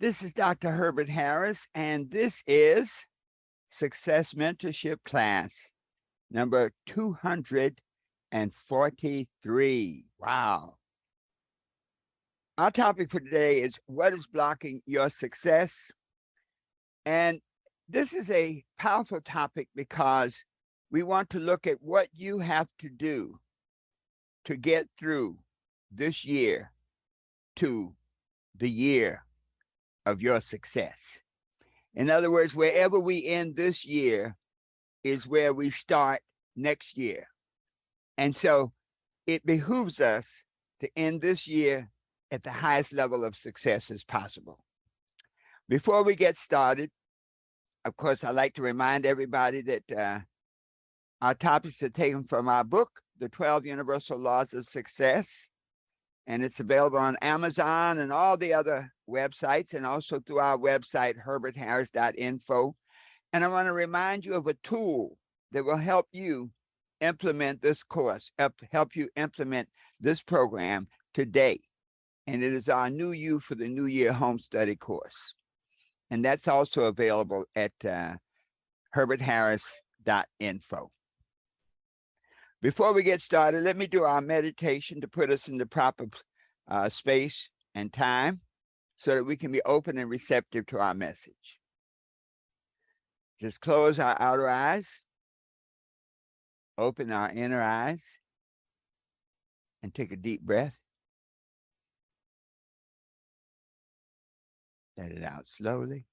This is Dr. Herbert Harris, and this is Success Mentorship class number 243. Wow. Our topic for today is what is blocking your success? And this is a powerful topic because we want to look at what you have to do to get through this year to the year of your success. In other words, wherever we end this year is where we start next year. And so it behooves us to end this year at the highest level of success as possible. Before we get started, of course, I'd like to remind everybody that our topics are taken from our book, The 12 Universal Laws of Success, and it's available on Amazon and all the other websites, and also through our website, herbertharris.info. And I want to remind you of a tool that will help you implement this course, help you implement this program today. And it is our New You for the New Year Home Study course. And that's also available at herbertharris.info. Before we get started, let me do our meditation to put us in the proper space and time so that we can be open and receptive to our message. Just close our outer eyes, open our inner eyes, and take a deep breath. Let it out slowly.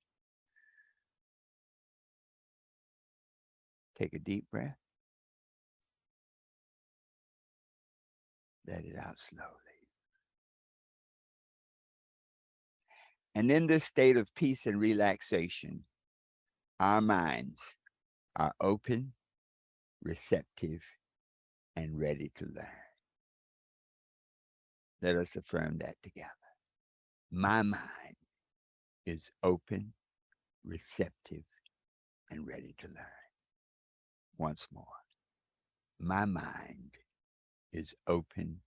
Take a deep breath. Let it out slowly. And in this state of peace and relaxation, our minds are open, receptive, and ready to learn. Let us affirm that together. My mind is open, receptive, and ready to learn. Once more. My mind is open,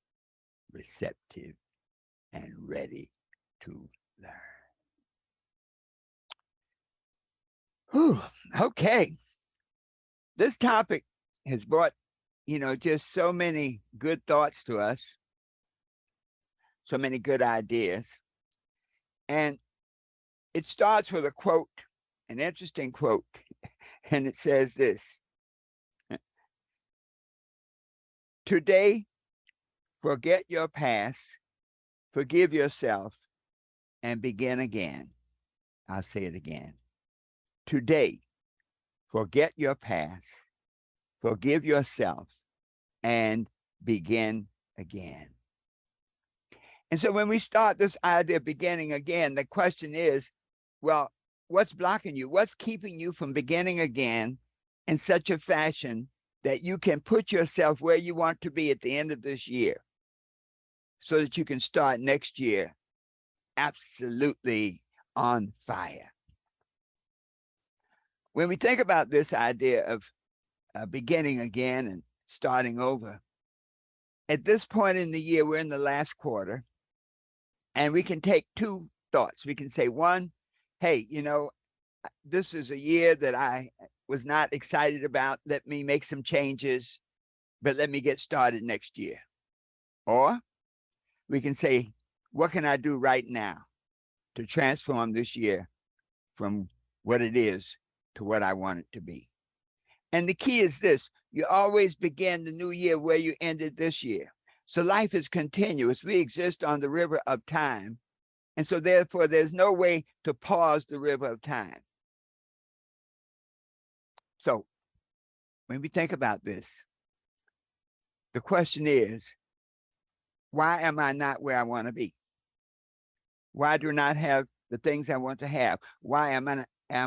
receptive, and ready to learn. Whew, okay. This topic has brought, just so many good thoughts to us, so many good ideas. And it starts with a quote, an interesting quote, and it says this: today, forget your past, forgive yourself, and begin again. I'll say it again. Today, forget your past, forgive yourself, and begin again. And so when we start this idea of beginning again, the question is, well, what's blocking you? What's keeping you from beginning again in such a fashion that you can put yourself where you want to be at the end of this year so that you can start next year absolutely on fire? When we think about this idea of beginning again and starting over, at this point in the year, we're in the last quarter, and we can take two thoughts. We can say, one, hey, this is a year that I was not excited about. Let me make some changes, but let me get started next year. Or we can say, what can I do right now to transform this year from what it is to what I want it to be? And the key is this: you always begin the new year where you ended this year. So life is continuous. We exist on the river of time. And so therefore, there's no way to pause the river of time. So when we think about this, the question is, why am I not where I want to be? Why do I not have the things I want to have? Why am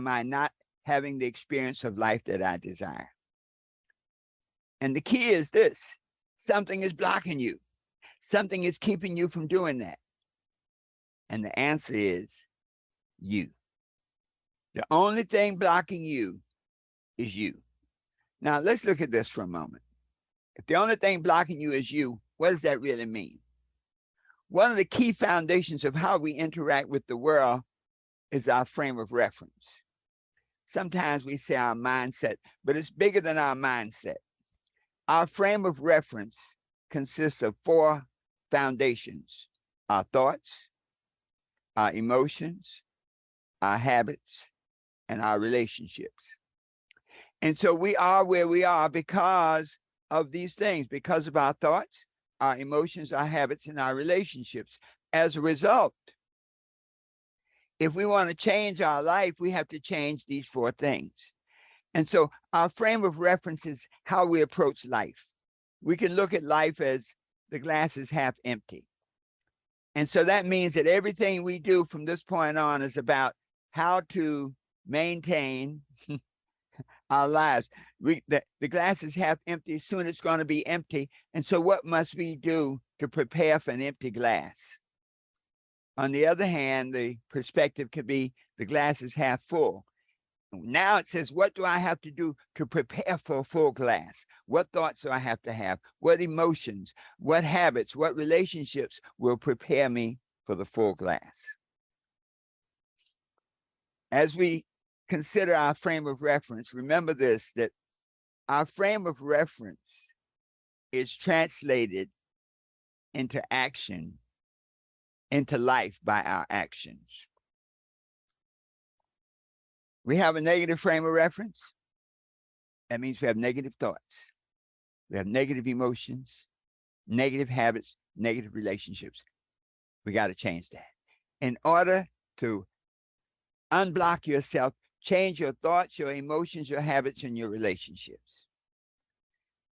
I not having the experience of life that I desire? And the key is this: something is blocking you. Something is keeping you from doing that. And the answer is you. The only thing blocking you is you. Now, let's look at this for a moment. If the only thing blocking you is you, what does that really mean? One of the key foundations of how we interact with the world is our frame of reference. Sometimes we say our mindset, but it's bigger than our mindset. Our frame of reference consists of 4 foundations: our thoughts, our emotions, our habits, and our relationships. And so we are where we are because of these things, because of our thoughts, our emotions, our habits, and our relationships. As a result, if we want to change our life, we have to change these 4 things. And so our frame of reference is how we approach life. We can look at life as the glass is half empty. And so that means that everything we do from this point on is about how to maintain our lives. The glass is half empty. Soon it's going to be empty. And so what must we do to prepare for an empty glass? On the other hand, the perspective could be the glass is half full. Now it says, what do I have to do to prepare for a full glass? What thoughts do I have to have? What emotions, what habits, what relationships will prepare me for the full glass? As we consider our frame of reference, remember this, that our frame of reference is translated into action, into life by our actions. We have a negative frame of reference. That means we have negative thoughts. We have negative emotions, negative habits, negative relationships. We got to change that. In order to unblock yourself, change your thoughts, your emotions, your habits, and your relationships.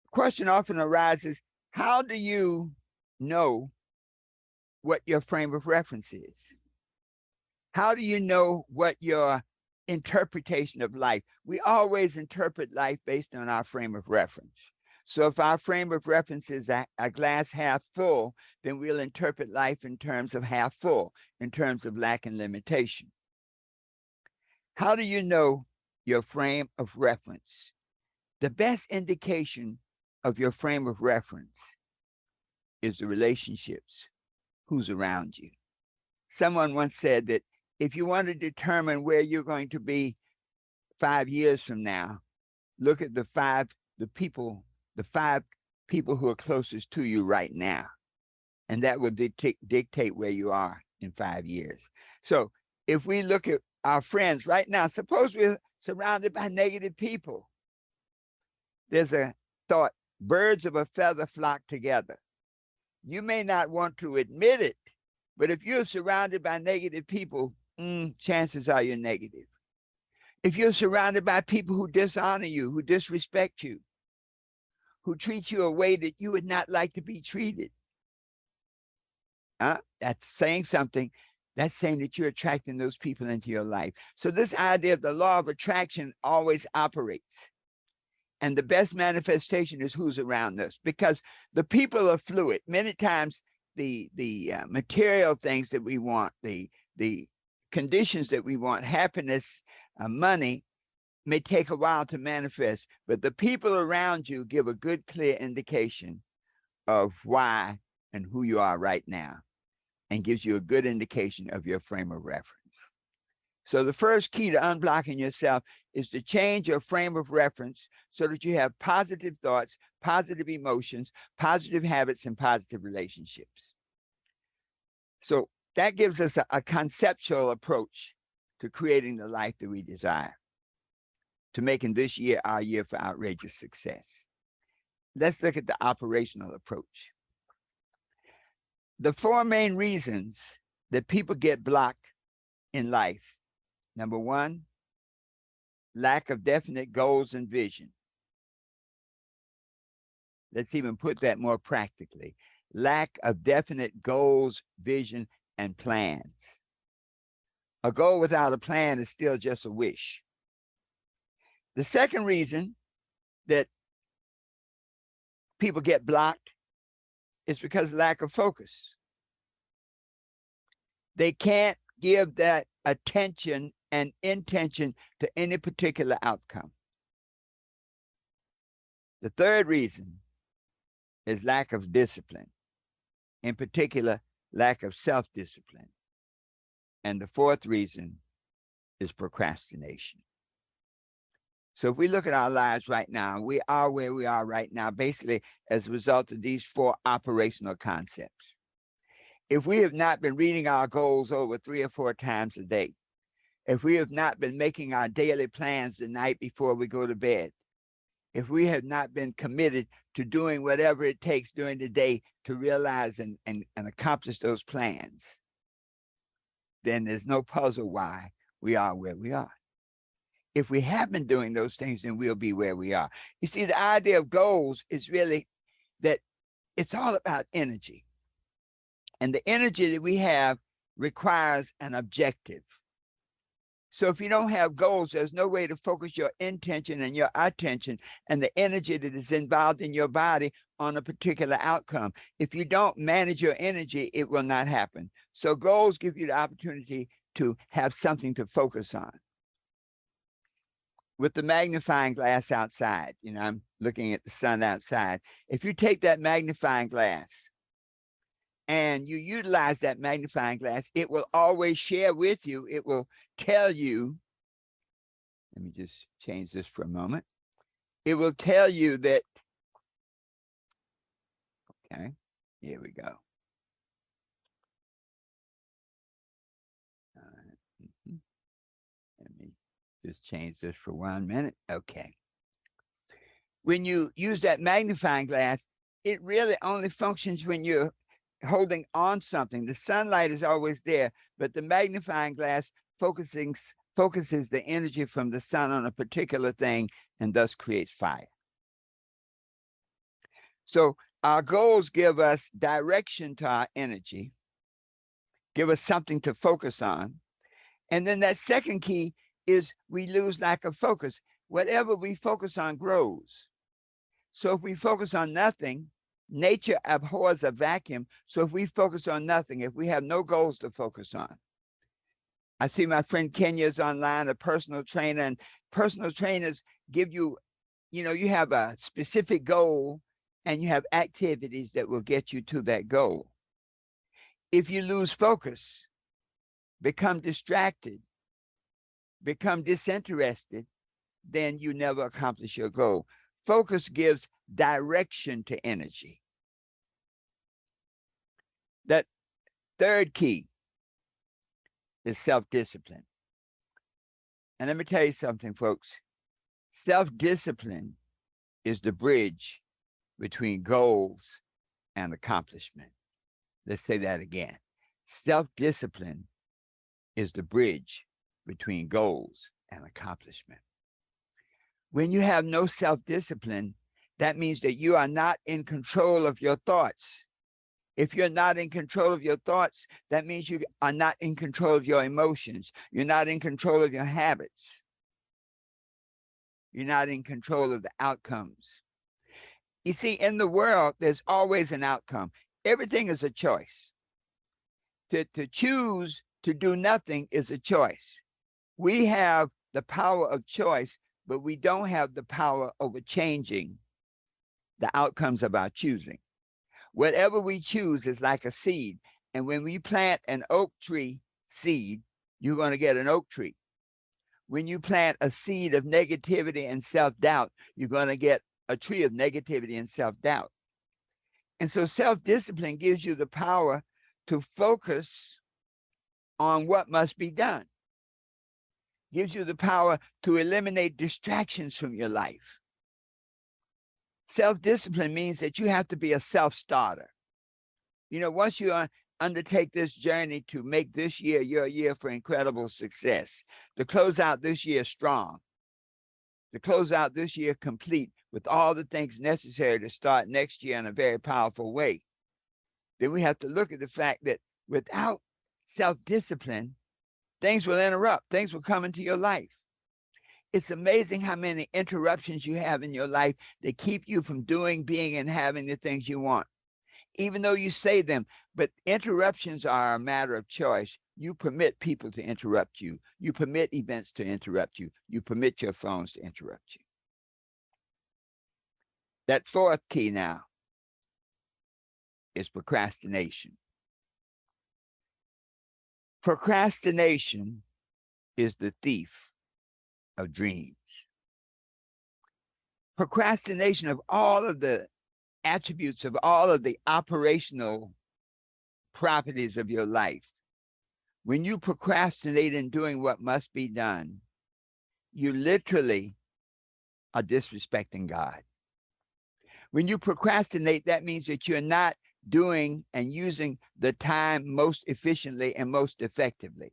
The question often arises, how do you know what your frame of reference is? How do you know what your interpretation of life? We always interpret life based on our frame of reference. So if our frame of reference is a glass half full, then we'll interpret life in terms of half full, in terms of lack and limitation. How do you know your frame of reference? The best indication of your frame of reference is the relationships, who's around you. Someone once said that if you want to determine where you're going to be 5 years from now, look at the 5 people who are closest to you right now. And that will dictate where you are in 5 years. So if we look at our friends right now, suppose we're surrounded by negative people. There's a thought, birds of a feather flock together. You may not want to admit it, but if you're surrounded by negative people, chances are you're negative. If you're surrounded by people who dishonor you, who disrespect you, who treat you a way that you would not like to be treated, that's saying something. That's saying that you're attracting those people into your life. So this idea of the law of attraction always operates. And the best manifestation is who's around us, because the people are fluid. Many times the material things that we want, the conditions that we want, happiness, money, may take a while to manifest, but the people around you give a good, clear indication of why and who you are right now, and gives you a good indication of your frame of reference. So the first key to unblocking yourself is to change your frame of reference so that you have positive thoughts, positive emotions, positive habits, and positive relationships. So that gives us a conceptual approach to creating the life that we desire, to making this year our year for outrageous success. Let's look at the operational approach. The 4 main reasons that people get blocked in life. Number 1, lack of definite goals and vision. Let's even put that more practically. Lack of definite goals, vision, and plans. A goal without a plan is still just a wish. The second reason that people get blocked is because of lack of focus. They can't give that attention and intention to any particular outcome. The third reason is lack of discipline, in particular, lack of self-discipline. And the fourth reason is procrastination. So if we look at our lives right now, we are where we are right now, basically as a result of these 4 operational concepts. If we have not been reading our goals over 3 or 4 times a day, if we have not been making our daily plans the night before we go to bed, if we have not been committed to doing whatever it takes during the day to realize and accomplish those plans, then there's no puzzle why we are where we are. If we have been doing those things, then we'll be where we are. You see, the idea of goals is really that it's all about energy. And the energy that we have requires an objective. So if you don't have goals, there's no way to focus your intention and your attention and the energy that is involved in your body on a particular outcome. If you don't manage your energy, it will not happen. So goals give you the opportunity to have something to focus on. With the magnifying glass outside, I'm looking at the sun outside. If you take that magnifying glass and you utilize that magnifying glass, it will always share with you. It will tell you, let me just change this for a moment. It will tell you that, okay, here we go. Let me just change this for 1 minute. Okay. When you use that magnifying glass, it really only functions when you're holding on something. The sunlight is always there, but the magnifying glass focuses the energy from the sun on a particular thing and thus creates fire. So our goals give us direction to our energy, give us something to focus on. And then that second key is we lose lack of focus. Whatever we focus on grows. So if we focus on nothing, nature abhors a vacuum. So if we focus on nothing, if we have no goals to focus on. I see my friend Kenya is online, a personal trainer, and personal trainers give you, you have a specific goal and you have activities that will get you to that goal. If you lose focus, become distracted, become disinterested, then you never accomplish your goal. Focus gives direction to energy. That third key is self-discipline. And let me tell you something, folks. Self-discipline is the bridge between goals and accomplishment. Let's say that again. Self-discipline is the bridge between goals and accomplishment. When you have no self-discipline, that means that you are not in control of your thoughts. If you're not in control of your thoughts, that means you are not in control of your emotions. You're not in control of your habits. You're not in control of the outcomes. You see, in the world, there's always an outcome. Everything is a choice. To choose to do nothing is a choice. We have the power of choice, but we don't have the power over changing the outcomes of our choosing. Whatever we choose is like a seed. And when we plant an oak tree seed, you're going to get an oak tree. When you plant a seed of negativity and self-doubt, you're going to get a tree of negativity and self-doubt. And so self-discipline gives you the power to focus on what must be done. Gives you the power to eliminate distractions from your life. Self-discipline means that you have to be a self-starter. Once you undertake this journey to make this year your year for incredible success, to close out this year strong, to close out this year complete with all the things necessary to start next year in a very powerful way, then we have to look at the fact that without self-discipline, things will interrupt, things will come into your life. It's amazing how many interruptions you have in your life that keep you from doing, being, and having the things you want, even though you say them. But interruptions are a matter of choice. You permit people to interrupt you. You permit events to interrupt you. You permit your phones to interrupt you. That fourth key now is procrastination. Procrastination is the thief of dreams. Procrastination of all of the attributes of all of the operational properties of your life. When you procrastinate in doing what must be done, you literally are disrespecting God. When you procrastinate, that means that you're not doing and using the time most efficiently and most effectively.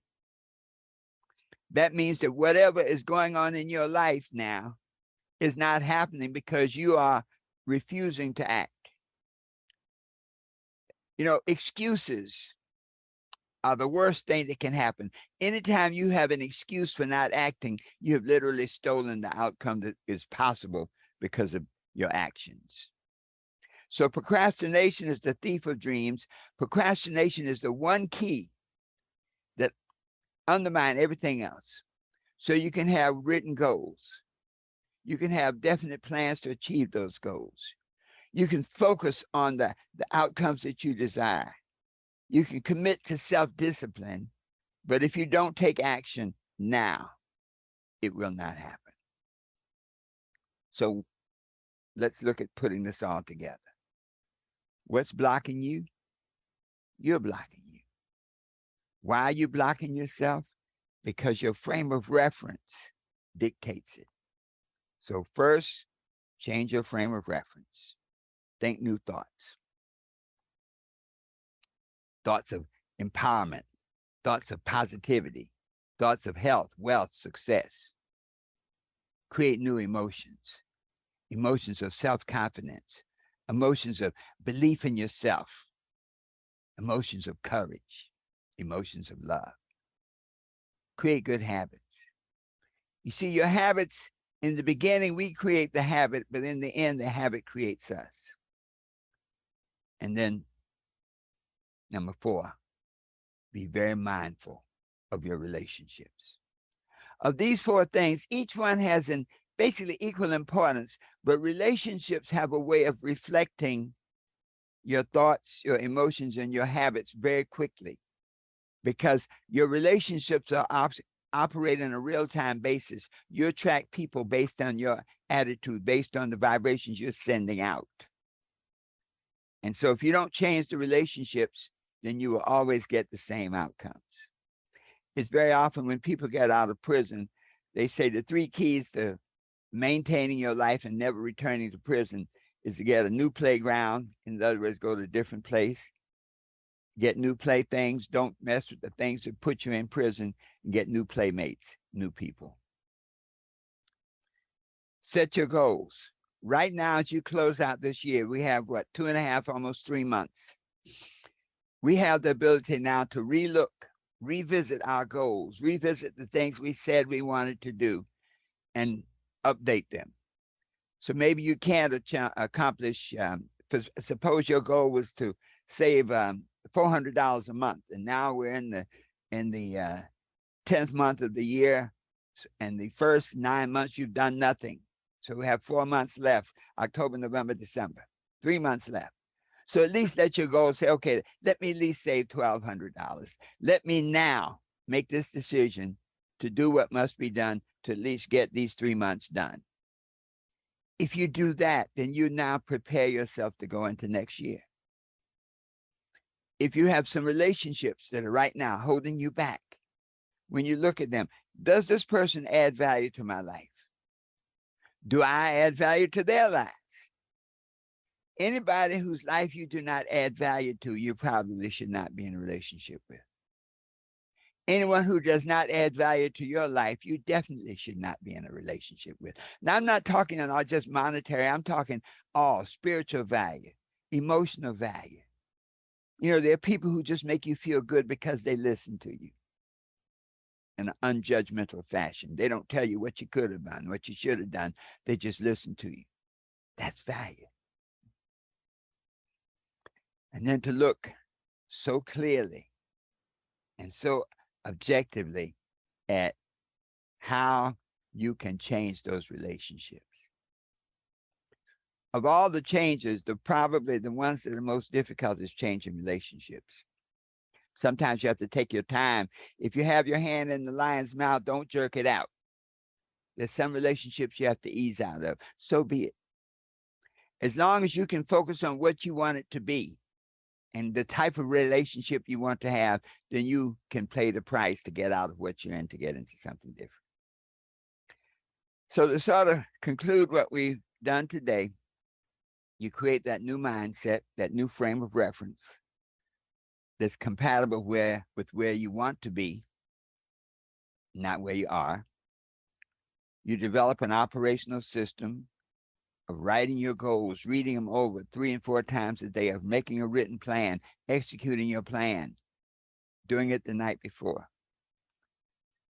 That means that whatever is going on in your life now is not happening because you are refusing to act. You know, excuses are the worst thing that can happen. Anytime you have an excuse for not acting, you have literally stolen the outcome that is possible because of your actions. So procrastination is the thief of dreams. Procrastination is the one key that undermines everything else. So you can have written goals. You can have definite plans to achieve those goals. You can focus on the outcomes that you desire. You can commit to self-discipline, but if you don't take action now, it will not happen. So let's look at putting this all together. What's blocking you? You're blocking you. Why are you blocking yourself? Because your frame of reference dictates it. So first, change your frame of reference. Think new thoughts. Thoughts of empowerment, thoughts of positivity, thoughts of health, wealth, success. Create new emotions, emotions of self-confidence, emotions of belief in yourself, emotions of courage, emotions of love. Create good habits. You see, your habits, in the beginning, we create the habit, but in the end, the habit creates us. And then, number 4, be very mindful of your relationships. Of these 4 things, each one has an basically equal importance, but relationships have a way of reflecting your thoughts, your emotions, and your habits very quickly, because your relationships are operate on a real-time basis. You attract people based on your attitude, based on the vibrations you're sending out. And so if you don't change the relationships, then you will always get the same outcomes. It's very often when people get out of prison, they say the 3 keys to maintaining your life and never returning to prison is to get a new playground. In other words, go to a different place, get new playthings, don't mess with the things that put you in prison, and get new playmates, new people. Set your goals. Right now, as you close out this year, we have what, 2.5, almost 3 months. We have the ability now to relook, revisit our goals, revisit the things we said we wanted to do, and update them. So maybe you can't accomplish, suppose your goal was to save $400 a month, and now we're in the 10th month of the year, and the first 9 months you've done nothing. So we have 4 months left, October, November, December, 3 months left. So at least let your goal say, okay, let me at least save $1,200. Let me now make this decision to do what must be done to at least get these 3 months done. If you do that, then you now prepare yourself to go into next year. If you have some relationships that are right now holding you back, when you look at them, does this person add value to my life? Do I add value to their lives? Anybody whose life you do not add value to, you probably should not be in a relationship with. Anyone who does not add value to your life, you definitely should not be in a relationship with. Now, I'm not talking about just monetary. I'm talking all spiritual value, emotional value. You know, there are people who just make you feel good because they listen to you in an unjudgmental fashion. They don't tell you what you could have done, what you should have done. They just listen to you. That's value. And then to look so clearly and so objectively at how you can change those relationships. Of all the changes, probably the ones that are most difficult is changing relationships. Sometimes you have to take your time. If you have your hand in the lion's mouth, don't jerk it out. There's some relationships you have to ease out of. So be it. As long as you can focus on what you want it to be and the type of relationship you want to have, then you can pay the price to get out of what you're in to get into something different. So to sort of conclude what we've done today, you create that new mindset, that new frame of reference that's compatible with where you want to be, not where you are. You develop an operational system of writing your goals, reading them over 3 and 4 times a day, of making a written plan, executing your plan, doing it the night before.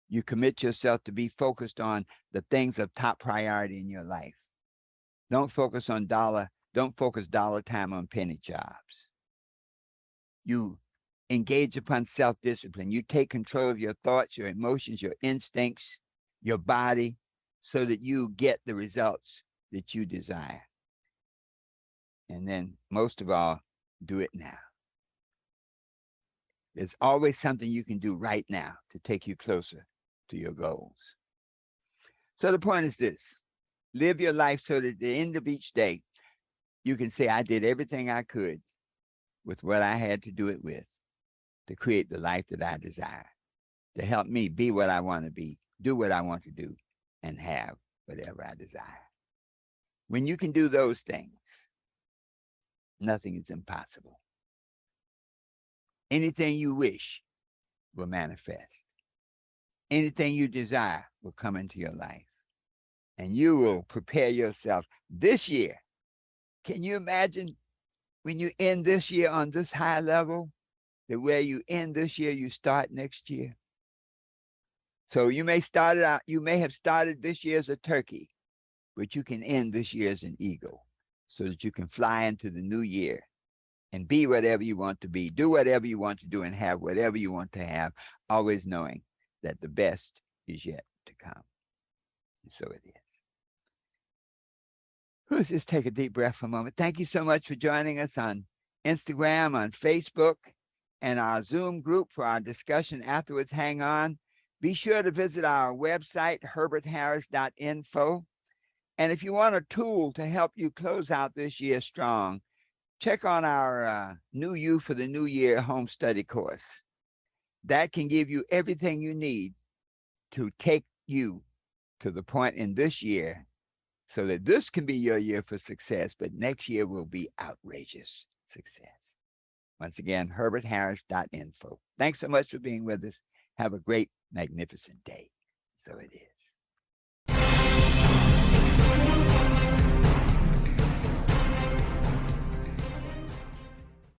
You commit yourself to be focused on the things of top priority in your life. Don't focus dollar time on penny jobs. You engage upon self-discipline. You take control of your thoughts, your emotions, your instincts, your body, so that you get the results that you desire. And then most of all, do it now. There's always something you can do right now to take you closer to your goals. So the point is this: live your life so that at the end of each day, you can say, I did everything I could with what I had to do it with to create the life that I desire, to help me be what I want to be, do what I want to do, and have whatever I desire. When you can do those things, nothing is impossible. Anything you wish will manifest. Anything you desire will come into your life. And you will prepare yourself this year. Can you imagine when you end this year on this high level, that where you end this year, you start next year? So you may have started this year as a turkey, but you can end this year as an eagle, so that you can fly into the new year and be whatever you want to be, do whatever you want to do, and have whatever you want to have, always knowing that the best is yet to come. And so it is. Let's just take a deep breath for a moment. Thank you so much for joining us on Instagram, on Facebook, and our Zoom group for our discussion afterwards. Hang on. Be sure to visit our website, herbertharris.info. And if you want a tool to help you close out this year strong, check on our New You for the New Year home study course. That can give you everything you need to take you to the point in this year so that this can be your year for success, but next year will be outrageous success. Once again, herbertharris.info. Thanks so much for being with us. Have a great, magnificent day.